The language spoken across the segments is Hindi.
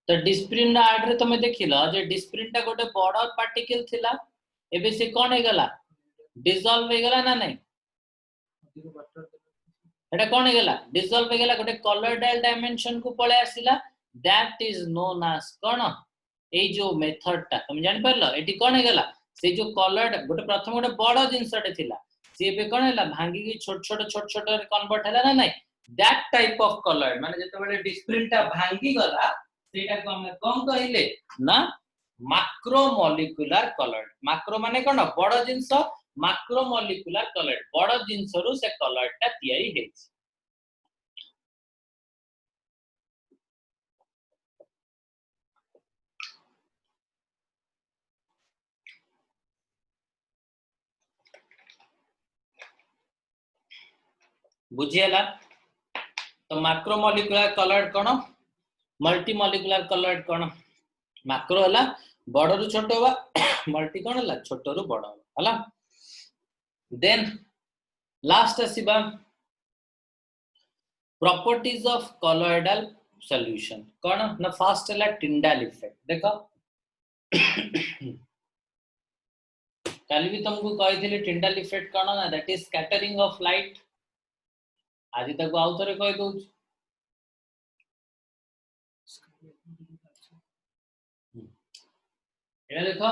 तो डिस्प्रिन आर्ट रे तुम देखिल जे डिस्प्रिन टा गोटे बड़ पार्टिकल थिला एबे से कोन हे गला डिसॉल्व हे गला ना नहीं एटा कोन हे गला डिसॉल्व हे गला गोटे कलर डायमेंशन को पळे आसिला दैट इज नोन एज कोन ए जो मेथड टा तुम जानि परलो एटी कोन हे गला से जो कलर गोटे प्रथम गोटे बड़ जिंसटे थिला से एबे कोन हैला भांगी की छोट छोट रे कन्वर्ट हैला ना नहीं दैट टाइप ऑफ कलर माने जते बेले डिस्प्रिन टा भांगी गला सेटा को हम कोन कहिले ना मैक्रोमोलिकुलर कलर मैक्रो माने कोन बड़ जिंस मैक्रोमोलिकुलर कलर बड़ जिंस रु से कलर टा तयारी हेछि बुझियला तो मैक्रोमोलिकुलर कलर कोन मल्टी मॉलिक्यूलर कलर कोन मैक्रो हला बड़ रु छोटो बा मल्टी कोन हला छोटो रु बड़ हला देन लास्ट आसीबा प्रॉपर्टीज ऑफ कॉलॉइडल सॉल्यूशन कोन ना फर्स्ट हला टिंडाल इफेक्ट देखो कल भी तुमको कहिथिले टिंडाल इफेक्ट कोन ना that is scattering of light आज तक आउ थरे कहि दउ एटा देखो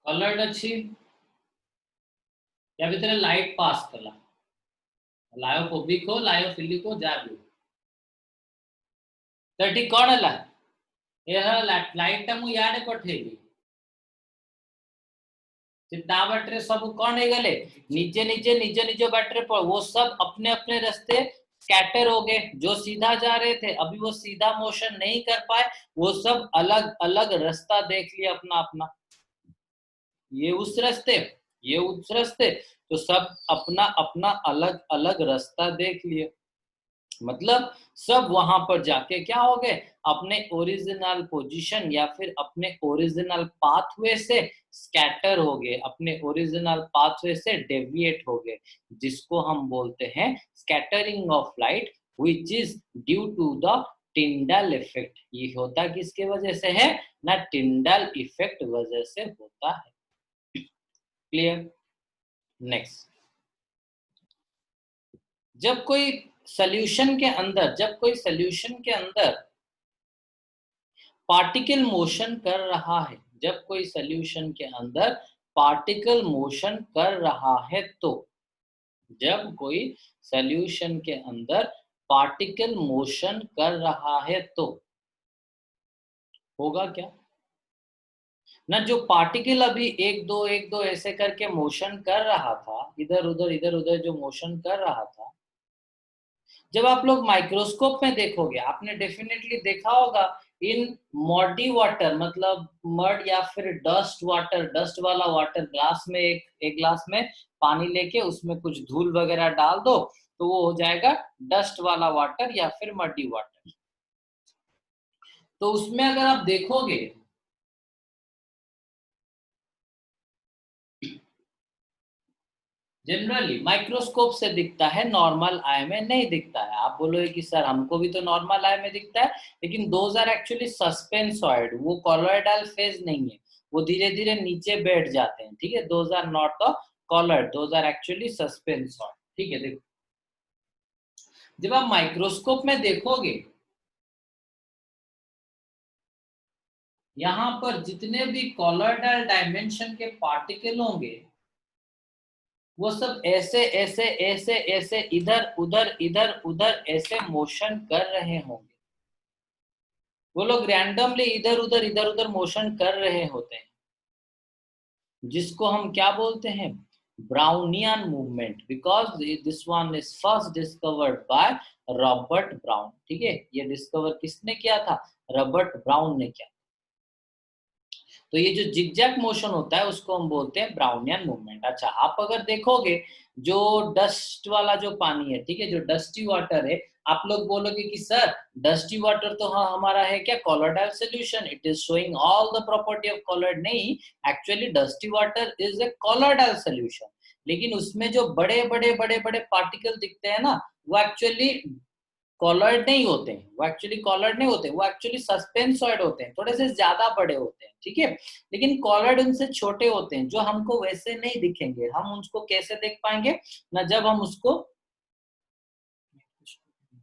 कलर्ड अछि या भीतर लाइट पास कला लायोफोबिक हो लायोफिलिक हो जा भी तटी कोन हला ए लाइट टा मु याडे पठेबी ता बाटरे सब कौन है गले नीचे नीचे नीचे नीचे बाटरे वो सब अपने अपने रास्ते स्कैटर हो गए जो सीधा जा रहे थे अभी वो सीधा मोशन नहीं कर पाए वो सब अलग अलग रास्ता देख लिया अपना अपना ये उस रास्ते ये उस रास्ते तो सब अपना अपना अलग अलग रास्ता देख लिए मतलब सब वहां पर जाके क्या हो गए अपने ओरिजिनल पोजीशन या फिर अपने ओरिजिनल पाथवे से स्कैटर हो गए अपने ओरिजिनल पाथवे से डेविएट हो गए जिसको हम बोलते हैं scattering of light which is due to the Tyndall effect ये होता किसके वजह से है ना टिंडल इफेक्ट वजह से होता है क्लियर नेक्स्ट जब कोई सॉल्यूशन के अंदर पार्टिकल मोशन कर रहा है जब कोई सॉल्यूशन के अंदर पार्टिकल मोशन कर रहा है तो जब कोई सॉल्यूशन के अंदर पार्टिकल मोशन कर रहा है तो होगा क्या ना जो पार्टिकल अभी एक दो ऐसे करके मोशन कर रहा था इधर उधर जो मोशन कर रहा था जब आप लोग माइक्रोस्कोप में देखोगे आपने डेफिनेटली देखा होगा इन मॉडी वाटर मतलब मड या फिर डस्ट वाला वाटर ग्लास में एक ग्लास में पानी लेके उसमें कुछ धूल वगैरह डाल दो तो वो हो जाएगा डस्ट वाला वाटर या फिर मडी वाटर तो उसमें अगर आप देखोगे जनरली माइक्रोस्कोप से दिखता है नॉर्मल आई में नहीं दिखता है आप बोलोगे कि सर हमको भी तो नॉर्मल आई में दिखता है लेकिन दोज आर एक्चुअली सस्पेंसॉइड वो कॉलॉइडल फेज नहीं है वो धीरे धीरे नीचे बैठ जाते हैं ठीक है those are not the colloid those are actually suspensoid ठीक है देखो जब आप माइक्रोस्कोप में देखोगे यहां पर जितने भी कॉलॉइडल डायमेंशन के पार्टिकल होंगे वो सब ऐसे ऐसे ऐसे ऐसे इधर उधर ऐसे मोशन कर रहे होंगे वो लोग रैंडमली इधर उधर मोशन कर रहे होते हैं जिसको हम क्या बोलते हैं Brownian movement because this one is first discovered by Robert brown ठीक है ये डिस्कवर किसने किया था रॉबर्ट ब्राउन ने किया तो ये जो जिगजैग मोशन होता है उसको हम बोलते हैं ब्राउनियन मूवमेंट अच्छा आप अगर देखोगे जो डस्ट वाला जो पानी है ठीक है जो डस्टी वाटर है आप लोग बोलोगे कि सर डस्टी वाटर तो हाँ हमारा है क्या colloidal solution it is showing all the property of colloid नहीं actually dusty water is a colloidal solution लेकिन उसमें जो बड़े बड़े बड़े बड़े पार्टिकल दिखते हैं ना, वो एक्चुअली कॉलर्ड नहीं होते हैं, वो एक्चुअली कॉलर्ड नहीं होते, वो एक्चुअली सस्पेंसॉइड होते हैं, थोड़े से ज्यादा बड़े होते हैं, ठीक है। लेकिन कॉलर्ड उनसे छोटे होते हैं, जो हमको वैसे नहीं दिखेंगे। हम उसको कैसे देख पाएंगे ना, जब हम उसको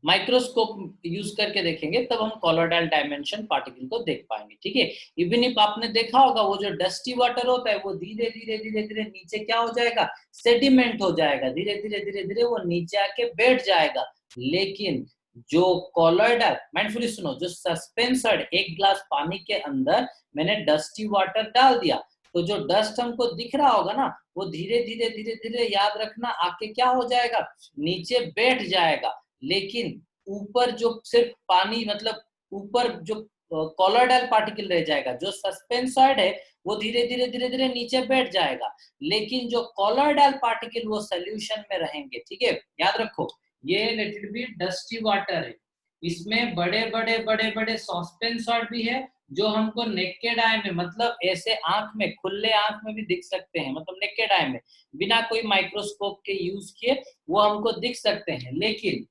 माइक्रोस्कोप यूज करके देखेंगे, तब हम कॉलॉइडल डायमेंशन पार्टिकल को देख पाएंगे, ठीक है। इवन इफ आपने देखा होगा, वो जो डस्टी वाटर होता है, वो धीरे धीरे धीरे धीरे नीचे क्या हो जाएगा, सेडिमेंट हो जाएगा, धीरे धीरे धीरे धीरे वो नीचे आके बैठ जाएगा। लेकिन जो कॉलॉइडल, माइंडफुली सुनो, जो सस्पेंसर्ड, एक ग्लास पानी के अंदर मैंने डस्टी वाटर डाल दिया, तो जो डस्ट हमको दिख रहा होगा ना, वो धीरे धीरे धीरे धीरे, याद रखना, आके क्या हो जाएगा, नीचे बैठ जाएगा। लेकिन ऊपर जो सिर्फ पानी, मतलब ऊपर जो कॉलॉइडल पार्टिकल रह जाएगा, जो सस्पेंसॉइड है, वो धीरे धीरे धीरे धीरे नीचे बैठ जाएगा। लेकिन जो कॉलॉइडल पार्टिकल वो सोल्यूशन में रहेंगे, ठीक है। याद रखो, ये लिटिल बिट डस्टी वाटर है, इसमें बड़े बड़े बड़े बड़े सस्पेंसॉइड भी है, जो हमको नेकेड आई में, मतलब ऐसे आंख में, खुले आंख में भी दिख सकते हैं, मतलब नेकेड आई में बिना कोई माइक्रोस्कोप के यूज किए वो हमको दिख सकते हैं। लेकिन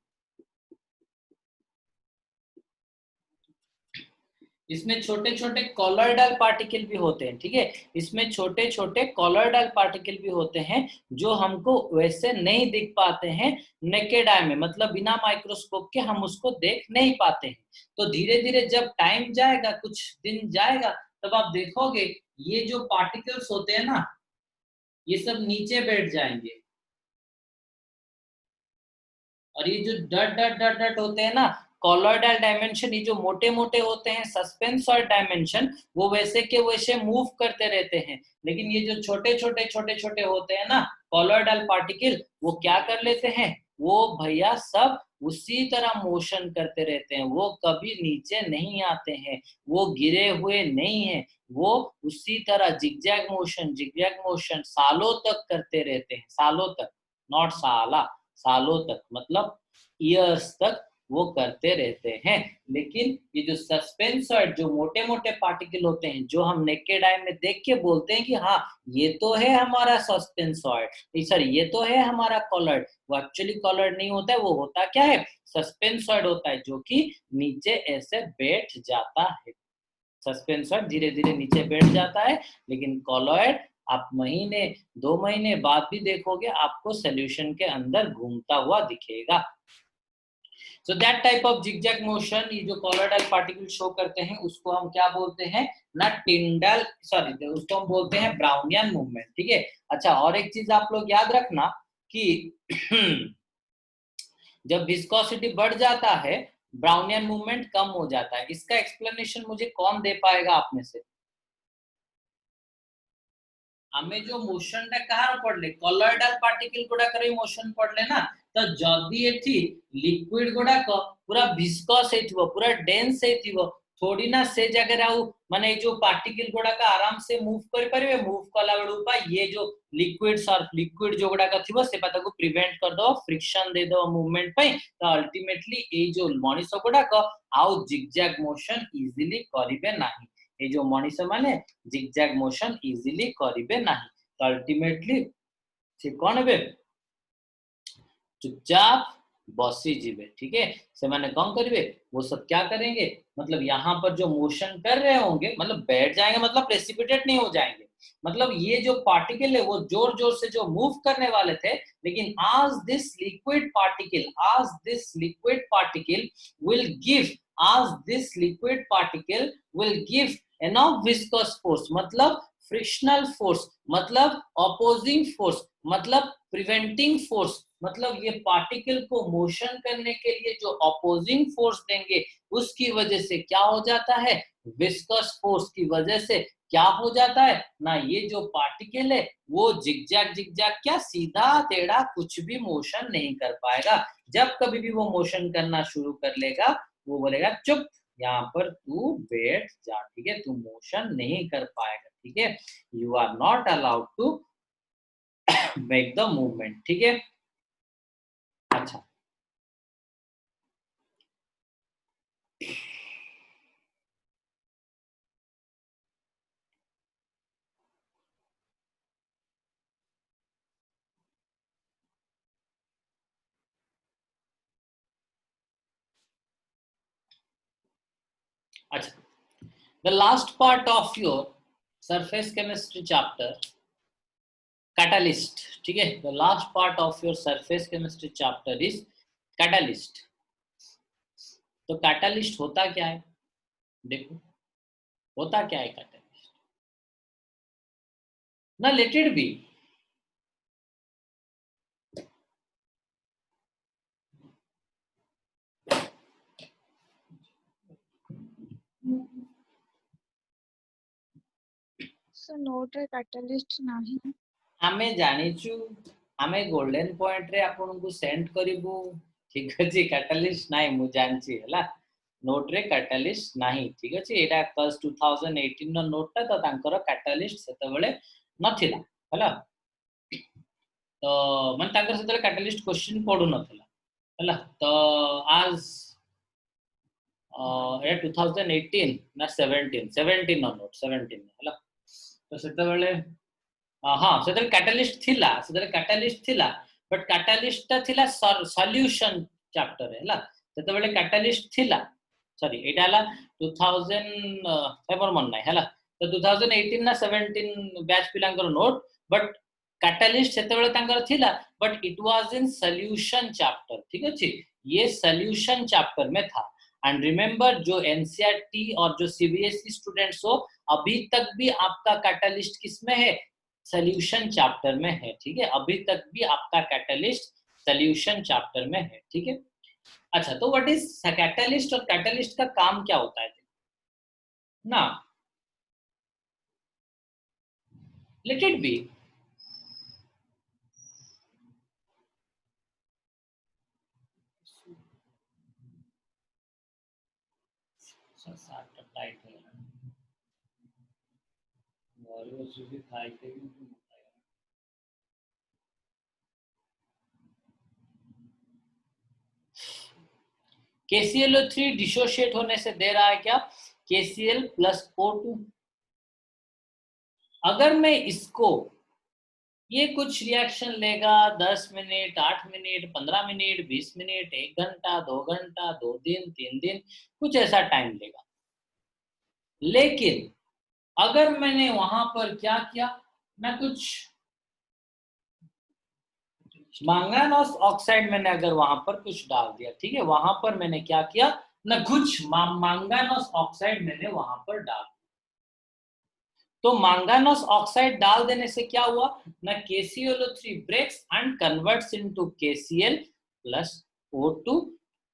इसमें छोटे छोटे कॉलॉइडल पार्टिकल भी होते हैं, ठीक है। इसमें छोटे छोटे कॉलॉइडल पार्टिकल भी होते हैं, जो हमको वैसे नहीं दिख पाते हैं नेकेड आई में, मतलब बिना माइक्रोस्कोप के हम उसको देख नहीं पाते हैं। तो धीरे धीरे जब टाइम जाएगा, कुछ दिन जाएगा, तब आप देखोगे ये जो पार्टिकल्स होते हैं ना, ये सब नीचे बैठ जाएंगे, और ये जो डट डट डट डट होते हैं ना, कॉलॉइडल डायमेंशन, ये जो मोटे मोटे होते हैं सस्पेंसॉइड डायमेंशन, वो वैसे के वैसे मूव करते रहते हैं। लेकिन ये जो छोटे छोटे छोटे छोटे होते हैं ना कॉलॉइडल पार्टिकल, वो क्या कर लेते हैं, वो भैया सब उसी तरह मोशन करते रहते हैं, वो कभी नीचे नहीं आते हैं, वो गिरे हुए नहीं है, वो उसी तरह जिगजैग मोशन, जिगजैग मोशन सालों तक करते रहते हैं, सालों तक, नॉट साला, सालों तक, मतलब ईयर्स तक वो करते रहते हैं। लेकिन ये जो सस्पेंसॉइड, जो मोटे मोटे पार्टिकल होते हैं, जो हम नेकेड आई में देख के बोलते हैं कि हाँ ये तो है हमारा सस्पेंसॉइड, सॉरी ये तो है हमारा कॉलर्ड, वो एक्चुअली कॉलर्ड नहीं होता है, वो होता क्या है, सस्पेंसॉइड होता है, जो कि नीचे ऐसे बैठ जाता है। सस्पेंसर धीरे धीरे नीचे बैठ जाता है, लेकिन कॉलॉइड आप महीने 2 महीने बाद भी देखोगे, आपको सोल्यूशन के अंदर घूमता हुआ दिखेगा। So that type of zigzag motion, ये जो कॉलॉइडल पार्टिकल शो करते हैं, उसको हम क्या बोलते हैं ना, टिंडल, सॉरी उसको हम बोलते हैं ब्राउनियन मूवमेंट, ठीक है। अच्छा, और एक चीज आप लोग याद रखना कि जब विस्कोसिटी बढ़ जाता है, ब्राउनियन मूवमेंट कम हो जाता है। इसका एक्सप्लेनेशन मुझे कौन दे पाएगा आप में से? ଆମେ जो मोशन टा कहार पढ़ले, कॉलॉइडल पार्टिकल गुडा करे मोशन पढ़ले ना, तो जदी एठी लिक्विड गुडा को पूरा विस्कस हेथिबो, पूरा डेंस हेथिबो, थोड़ी ना से जगह राउ, माने जो पार्टिकल गुडा का आराम से मूव कर परिबे, मूव कला बडुपा ये जो लिक्विड सर लिक्विड जो गुडा का थिबो से पता को प्रिवेंट कर दो, फ्रिक्शन दे दो मूवमेंट पे, तो अल्टीमेटली ए जो मनीष गुडा को आउ जिगजैग मोशन इजीली करिबे नाही। ये जो मनीष माने जिगजैग मोशन इजीली करिबे नाही, तो अल्टीमेटली से कौन हेबे, चुपचाप बसी जीवे, ठीक है। से माने कौन करिबे, वो सब क्या करेंगे, मतलब यहाँ पर जो मोशन कर रहे होंगे, मतलब बैठ जाएंगे, मतलब प्रेसिपिटेट नहीं हो जाएंगे, मतलब ये जो पार्टिकल है वो जोर जोर से जो मूव करने वाले थे, लेकिन आज this liquid particle will give आज this liquid particle will give enough viscous force, मतलब फ्रिक्शनल फोर्स, मतलब अपोजिंग फोर्स, मतलब प्रिवेंटिंग फोर्स, मतलब ये पार्टिकल को मोशन करने के लिए जो अपोजिंग फोर्स देंगे, उसकी वजह से क्या हो जाता है, विस्कस फोर्स की वजह से क्या हो जाता है ना, ये जो पार्टिकल है वो जिगजैग जिगजैग क्या, सीधा टेढ़ा कुछ भी मोशन नहीं कर पाएगा। जब कभी भी वो मोशन करना शुरू कर लेगा, वो बोलेगा चुप, यहाँ पर तू बैठ जा, ठीक है, तू मोशन नहीं कर पाएगा, ठीक है, you are not allowed to make the movement, ठीक है। अच्छा, अच्छा, the last part of your surface chemistry chapter catalyst, ठीक है। The last part of your surface chemistry chapter is catalyst. तो कैटलिस्ट होता क्या है, देखो होता क्या है कैटलिस्ट ना, लेट इट बी। सर नोट रे कैटलिस्ट नाही आमे जानिचु, आमे गोल्डन पॉइंट रे आपन को सेंड करिबु, ठीक अछि। कैटलिस्ट नाही मु जानछि हला, नोट रे कैटलिस्ट नाही, ठीक अछि। एटा क्लास 2018 नो नोट ता तो तांकर कैटलिस्ट सेते बेले नथिला हला। तो मन तांकर सेते कैटलिस्ट क्वेश्चन पडु नथिला हला। तो आज ए 2018 ना 17 नो नोट 17 हला। तो सेते बेले हाँ से कैटालिस्ट थिला, से कैटालिस्ट थिला, बट कैटालिस्ट थिला सॉल्यूशन चैप्टर है सेते बेले कैटालिस्ट थिला, सॉरी एटा हला 2000 फेबर मन नाही हला। तो 2018 ना 17 बैच पिलांकर नोट, बट कैटालिस्ट सेते बेले तांकर थिला, but it was in solution chapter, ठीक अछि। ये सॉल्यूशन चैप्टर में था। एंड रिमेंबर जो एनसीईआरटी और जो सीबीएसई स्टूडेंट्स हो, अभी तक भी आपका कैटालिस्ट किसमें है, सॉल्यूशन चैप्टर में है, ठीक है। अभी तक भी आपका कैटलिस्ट सॉल्यूशन चैप्टर में है, ठीक है। अच्छा, तो व्हाट इज कैटलिस्ट और कैटलिस्ट का काम क्या होता है ना, लेट इट बी। टाइट है और वो सुबह खाई थे KClO3 डिसोशिएट होने से दे रहा है क्या, KCl प्लस O2। अगर मैं इसको, ये कुछ रिएक्शन लेगा 10 मिनट, 8 मिनट, 15 मिनट, 20 मिनट, 1 घंटा, 2 घंटा, 2 दिन, 3 दिन, कुछ ऐसा टाइम लेगा। लेकिन अगर मैंने वहां पर क्या किया ना, कुछ मैंगानोस ऑक्साइड मैंने अगर वहां पर कुछ डाल दिया, ठीक है, वहां पर मैंने क्या किया ना, कुछ मैंगानोस ऑक्साइड मैंने वहां पर डाल दिया। तो मैंगानोस ऑक्साइड डाल देने से क्या हुआ ना, KClO3 breaks and converts into KCl plus O2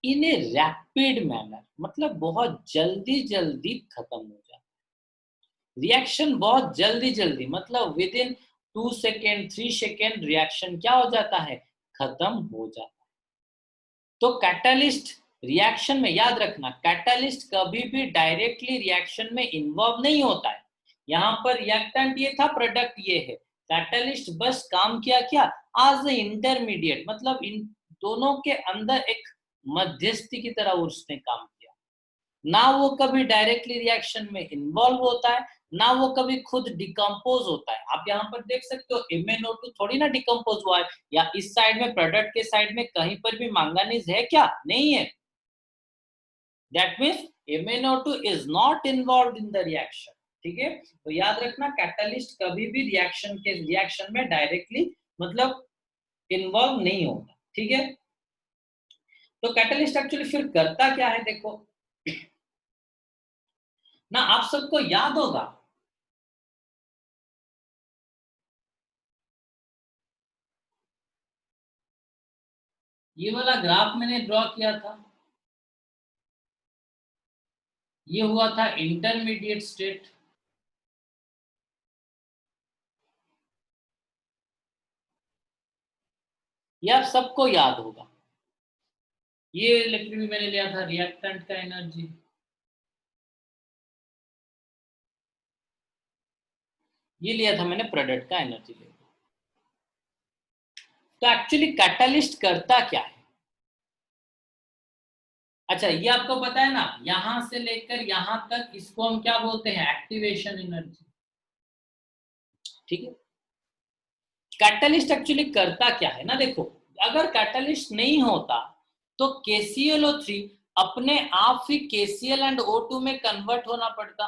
in a rapid manner, मतलब बहुत जल्दी जल्दी खत्म हो जाता है रिएक्शन, बहुत जल्दी जल्दी, मतलब with in 2 second 3 second reaction क्या हो जाता है, खत्म हो जाता है। तो कैटलिस्ट रिएक्शन में याद रखना, कैटलिस्ट कभी भी डायरेक्टली रिएक्शन में इन्वॉल्व नहीं होता है। यहाँ पर रिएक्टेंट ये था, प्रोडक्ट ये है, कैटलिस्ट बस काम किया क्या, एज ए इंटरमीडिएट, मतलब इन दोनों के अंदर एक मध्यस्थी की तरह उसने काम किया। ना वो कभी डायरेक्टली रिएक्शन में इन्वॉल्व होता है, ना वो कभी खुद डिकम्पोज होता है। आप यहाँ पर देख सकते हो MnO2 थोड़ी ना डिकम्पोज हुआ है, या इस साइड में प्रोडक्ट के साइड में कहीं पर भी मैंगनीज है क्या, नहीं है। That means MnO2 is not involved in the reaction, ठीक है। तो याद रखना, कैटलिस्ट कभी भी रिएक्शन में डायरेक्टली मतलब इन्वॉल्व नहीं होता, ठीक है। तो कैटलिस्ट एक्चुअली फिर करता क्या है, देखो ना, आप सबको याद होगा, ये वाला ग्राफ मैंने ड्रॉ किया था, ये हुआ था इंटरमीडिएट स्टेट, ये आप सबको याद होगा। ये लिटरली मैंने लिया था रिएक्टेंट का एनर्जी, ये लिया था मैंने प्रोडक्ट का एनर्जी लिया। तो एक्चुअली कैटलिस्ट करता क्या है, अच्छा ये आपको पता है ना, यहां से लेकर यहां तक इसको हम क्या बोलते हैं, एक्टिवेशन एनर्जी, ठीक है। कैटलिस्ट एक्चुअली करता क्या है ना, देखो अगर कैटलिस्ट नहीं होता तो KClO3 अपने आप ही KCl एंड O2 में कन्वर्ट होना पड़ता।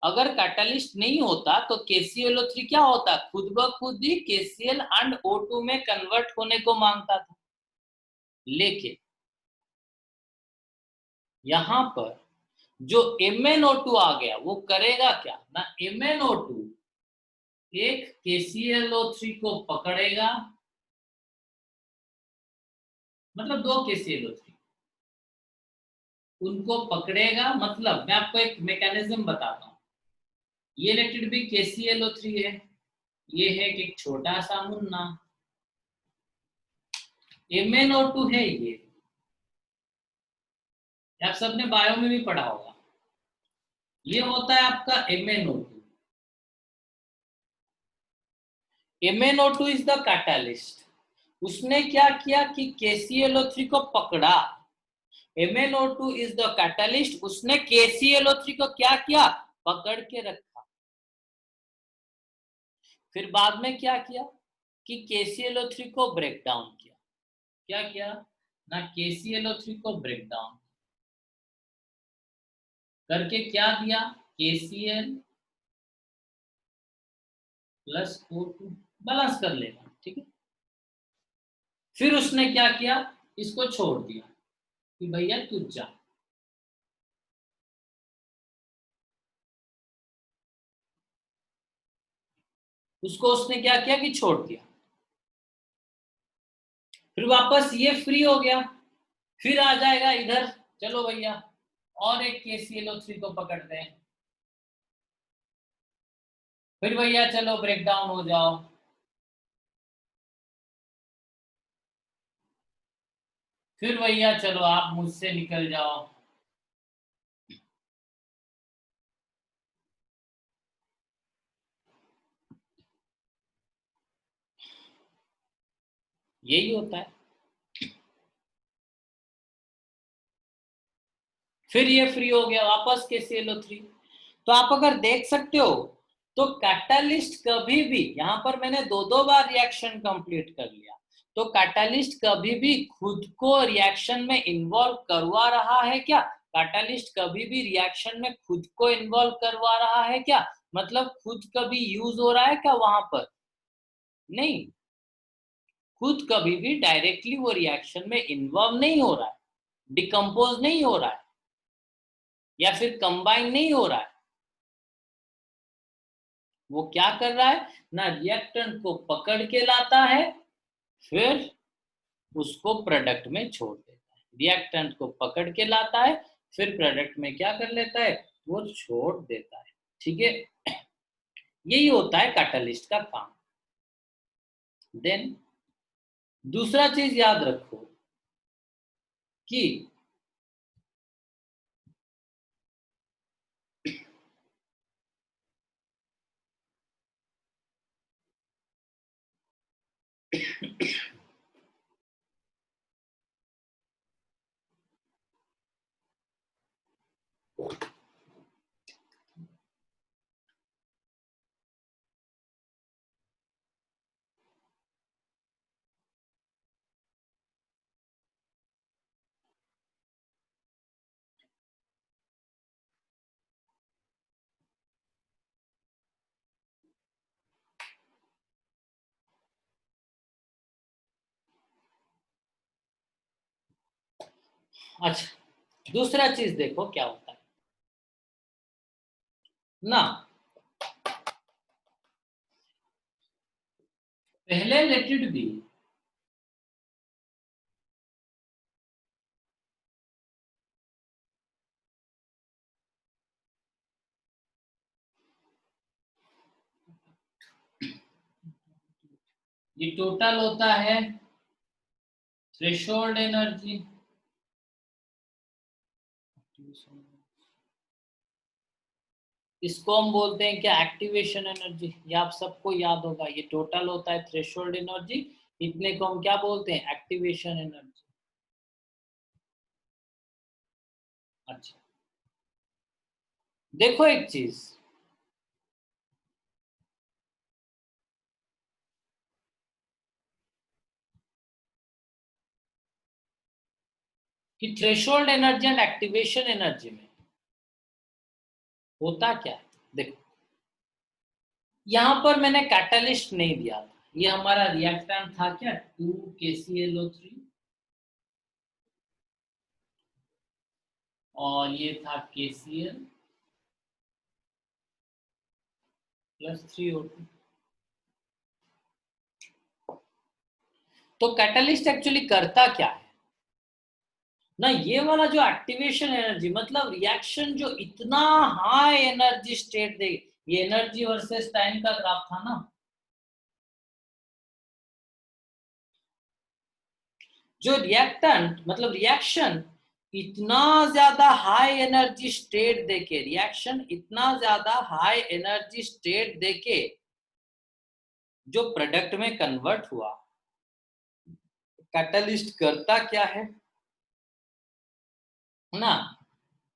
अगर कैटलिस्ट नहीं होता तो KClO3 क्या होता, खुद ब खुद ही KCl एंड O2 में कन्वर्ट होने को मांगता था। लेकिन यहां पर जो MnO2 आ गया वो करेगा क्या ना, MnO2 एक KClO3 को पकड़ेगा, मतलब दो KClO3 उनको पकड़ेगा। मतलब मैं आपको एक मैकेनिज्म बताता हूं, ये लेटेड भी KClO3 है, ये है कि एक छोटा सा मुन्ना MnO2 है, ये आप सबने बायो में भी पढ़ा होगा। ये होता है आपका MnO2। MnO2 is the catalyst. उसने क्या किया कि KClO3 को पकड़ा। MnO2 इज द कैटलिस्ट, उसने KClO3 को क्या किया, पकड़ के रखा। फिर बाद में क्या किया कि KClO3 को ब्रेक डाउन किया। क्या किया ना, KClO3 को ब्रेक डाउन करके क्या दिया, KCl प्लस O2 बैलेंस कर लेगा, ठीक है। फिर उसने क्या किया, इसको छोड़ दिया कि भैया तू जा। उसको उसने क्या किया कि छोड़ दिया। फिर वापस ये फ्री हो गया, फिर आ जाएगा इधर, चलो भैया और एक KClO3 को पकड़ते हैं। फिर भैया चलो ब्रेक डाउन हो जाओ। फिर भैया चलो आप मुझसे निकल जाओ। यही होता है। फिर ये फ्री हो गया, वापस KClO3। तो आप अगर देख सकते हो तो कैटालिस्ट कभी भी, यहां पर मैंने दो दो बार रिएक्शन कंप्लीट कर लिया, तो कैटालिस्ट कभी भी खुद को रिएक्शन में इन्वॉल्व करवा रहा है क्या, कैटालिस्ट कभी भी रिएक्शन में खुद को इन्वॉल्व करवा रहा है क्या, मतलब खुद कभी यूज हो रहा है क्या वहां पर, नहीं। खुद कभी भी डायरेक्टली वो रिएक्शन में इन्वॉल्व नहीं हो रहा है, डिकम्पोज नहीं हो रहा है, या फिर कंबाइन नहीं हो रहा है। वो क्या कर रहा है ना, रिएक्टेंट को पकड़ के लाता है, फिर उसको प्रोडक्ट में छोड़ देता है। रिएक्टेंट को पकड़ के लाता है, फिर प्रोडक्ट में क्या कर लेता है, वो छोड़ देता है, ठीक है। यही होता है कैटलिस्ट का काम। देन दूसरा चीज याद रखो कि अच्छा, दूसरा चीज देखो क्या होता है ना, पहले लेट इट बी, ये टोटल होता है थ्रेशोल्ड एनर्जी, इसको हम बोलते हैं क्या, एक्टिवेशन एनर्जी। ये आप सबको याद होगा, ये टोटल होता है थ्रेशोल्ड एनर्जी, इतने को हम क्या बोलते हैं, एक्टिवेशन एनर्जी। अच्छा, देखो एक चीज, कि threshold energy and activation energy में होता क्या है। देखो यहां पर मैंने कैटलिस्ट नहीं दिया था, ये हमारा रिएक्टेंट था क्या 2KClO3 और ये था KCl प्लस 3O2। तो कैटलिस्ट एक्चुअली करता क्या है ना, ये वाला जो एक्टिवेशन एनर्जी मतलब रिएक्शन जो इतना हाई एनर्जी स्टेट दे, ये एनर्जी वर्सेस टाइम का ग्राफ था ना, जो रिएक्टेंट मतलब रिएक्शन इतना ज्यादा हाई एनर्जी स्टेट देके, रिएक्शन इतना ज्यादा हाई एनर्जी स्टेट देके जो प्रोडक्ट में कन्वर्ट हुआ, कैटलिस्ट करता क्या है ना,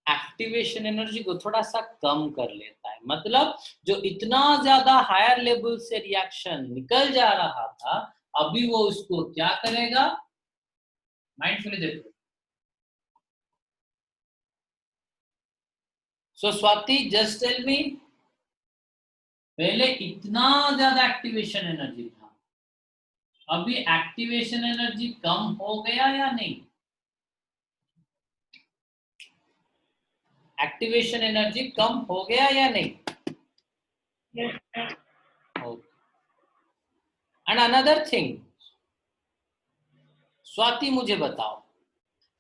एक्टिवेशन एनर्जी को थोड़ा सा कम कर लेता है। मतलब जो इतना ज्यादा हायर लेवल से रिएक्शन निकल जा रहा था, अभी वो उसको क्या करेगा, माइंडफुली देखो। सो स्वाति जस्ट टेल मी, पहले इतना ज्यादा एक्टिवेशन एनर्जी था, अभी एक्टिवेशन एनर्जी कम हो गया या नहीं, एक्टिवेशन एनर्जी कम हो गया या नहीं। एंड अनदर थिंग, स्वाति मुझे बताओ,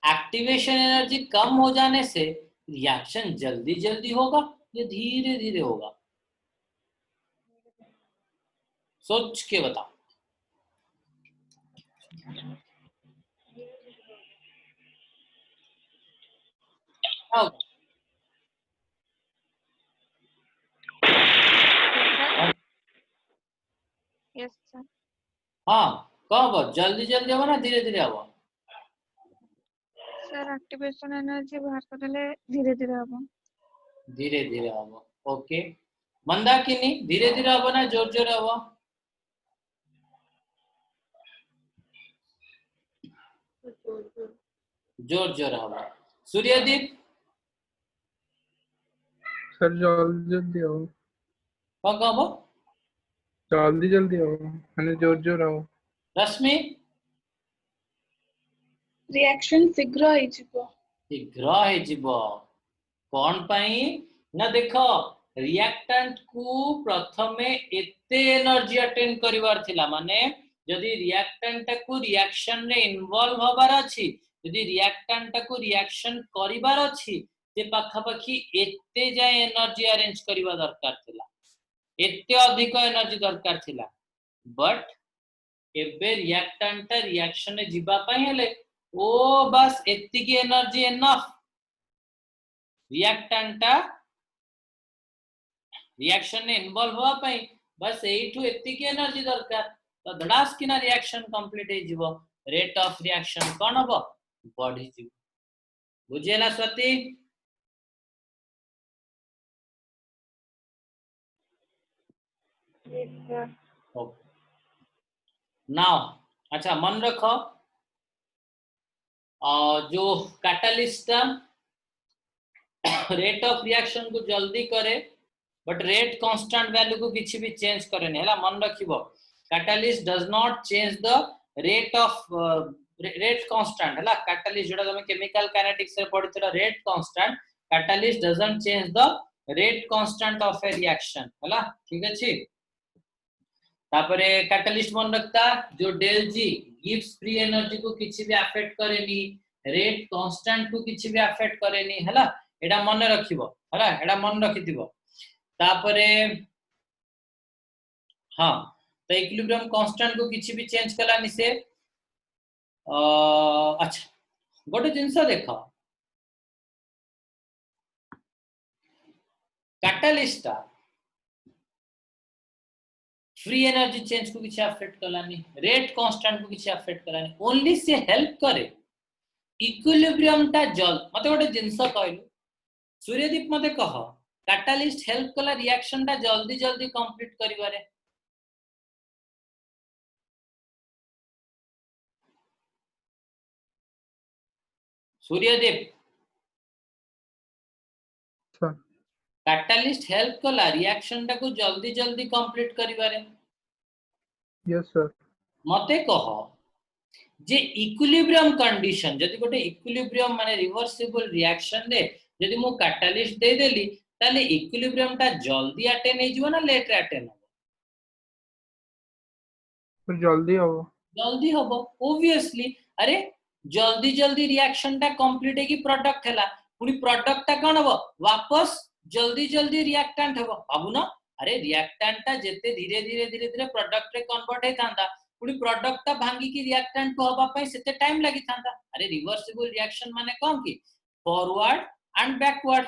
एक्टिवेशन एनर्जी कम हो जाने से रिएक्शन जल्दी जल्दी होगा या धीरे धीरे होगा, सोच के बताओ। हाँ यस सर। हाँ कब जल्दी जल्दी होगा ना धीरे धीरे होगा। सर एक्टिवेशन एनर्जी बाहर करले धीरे धीरे हबो। धीरे धीरे होगा, ओके। मंदाकिनी धीरे धीरे होगा ना जोर जोर होगा। जोर जोर होगा। सूर्यदीप सर जल्दी जल्दी आओ, कब होगा। जल्दी जल्दी आओ मैंने जोर जोर आओ। रश्मि रिएक्शन शीघ्र होई जिवो। शीघ्र हेजिबो कौन पाई ना, देखो रिएक्टेंट को प्रथमे एते एनर्जी अटेंड करिवार थिला, माने यदि रिएक्टेंट को रिएक्शन रे इन्वॉल्व होबार अछि, यदि रिएक्टेंट को रिएक्शन करिवार अछि, ते पाखापाखी एते जाय एनर्जी अरेंज करिवा दरकार थिला, एते अधिक एनर्जी दरकार थिला। बट एबे रिएक्टेंट रिएक्शन रे जिबा पई हेले ओ बस एतिकी एनर्जी एनफ, रिएक्टेंट रिएक्शन ने इन्वॉल्व हुआ पाई बस एठू एतिकी एनर्जी दरकार, तो धड़ास किना रिएक्शन कंप्लीट हे जिवो, रेट ऑफ रिएक्शन कोन हबो बढ़ी जिवो। बुझेला Swati. Yes sir. Okay now अच्छा मन रखो, जो कैटलिस्ट रेट ऑफ रिएक्शन को जल्दी करे बट रेट कांस्टेंट वैल्यू को किछि भी चेंज करेनी हैला, मन रखिबो catalyst does not change the rate of rate constant हैला। कैटलिस्ट जोटा तुम केमिकल काइनेटिक्स रे पढिथिला rate constant, catalyst doesn't change the rate constant of a reaction हैला, ठीक अछि। तापरे कैटलिस्ट मन रखता जो del G gives free energy को किछि भी अफेक्ट करेनी, रेट कांस्टेंट को किछि भी अफेक्ट करेनी हैला, एडा मन रखिबो हैला, एडा मन रखिथिबो। तापरे हाँ तो इक्विलिब्रियम कांस्टेंट को किछि भी चेंज कलानी से अच्छा गोटे जिंस देखो कैटलिस्ट फ्री एनर्जी चेंज को किछि अफेक्ट कलानी, रेट कांस्टेंट को किछि affect Kalani, only say help करे इक्विलिब्रियम टा जल। मते गोटे जिंस कहलु सूर्यदीप मते कह कैटलिस्ट हेल्प कला रिएक्शन टा जल्दी जल्दी complete करिवारे। Suryadeep sir catalyst help कला रिएक्शन टा को जल्दी जल्दी कंप्लीट करिबारे यस सर मते कह जे इक्विलिब्रियम कंडीशन जदि गोटे इक्विलिब्रियम माने रिवर्सिबल रिएक्शन रे जदि मु कैटालिस्ट दे देली ताले इक्विलिब्रियम टा जल्दी अटेन हे जीवो ना लेट रे अटेन हो फिर जल्दी हो जल्दी हबो ऑब्वियसली अरे जल्दी जल्दी रिएक्शन टा कंप्लीट है कि प्रोडक्ट हैला पुनी प्रोडक्ट टा कोन हबो वापस जल्दी जल्दी रिएक्टेंट हबो बाबू ना अरे रिएक्टेंट टा जेते धीरे धीरे धीरे धीरे प्रोडक्ट रे कन्वर्ट हे थांदा पुनी प्रोडक्ट टा भांगी की रिएक्टेंट को हबा पई सेते टाइम लागि थांदा अरे रिवर्सिबल रिएक्शन माने कोन की फॉरवर्ड एंड बैकवर्ड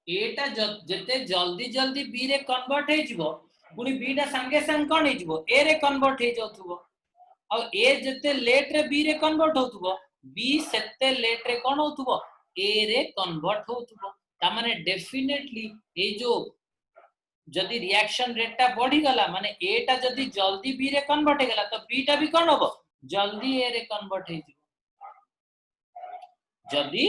एटा जते जल्दी जल्दी बी रे कन्वर्ट हे जिवो पुनी बी टा संगे संग कोन हे जिवो ए रे कन्वर्ट हे जाउथुबो आ ए जते लेट रे बी रे कन्वर्ट होथुबो बी सेते लेट रे कोन होथुबो ए रे कन्वर्ट होथुबो ता माने डेफिनेटली ए जो जदी रिएक्शन रेट टा बढ़ी गला माने ए टा जदी जल्दी बी रे कन्वर्ट हे गला तो बी टा भी कोन होबो जल्दी ए रे कन्वर्ट हे जिवो जदी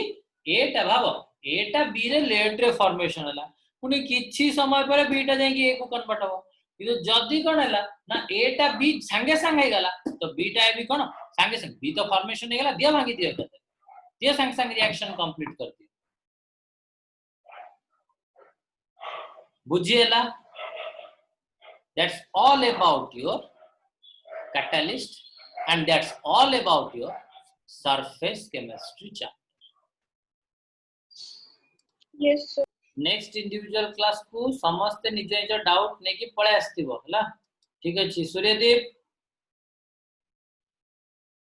ए टा भाबो ए टा बी रे लेट रे फॉर्मेशन हला पुनी किछि समय पर बी टा जाई कि ए को कन्वर्ट हो किंतु जदी कोन हला ना ए टा बी संगे संग हे गला तो बी टा भी कोन संगे संग बी तो फॉर्मेशन हे गला दिया भांगी दिया करते दिया संग संग रिएक्शन कंप्लीट कर दिया बुझिएला that's all about your catalyst and that's all about your surface chemistry chapter Yes, sir. Next individual class को समस्त निज निज डाउट नेकी पळे आस्तिबो हला ठीक अछि सूर्यदीप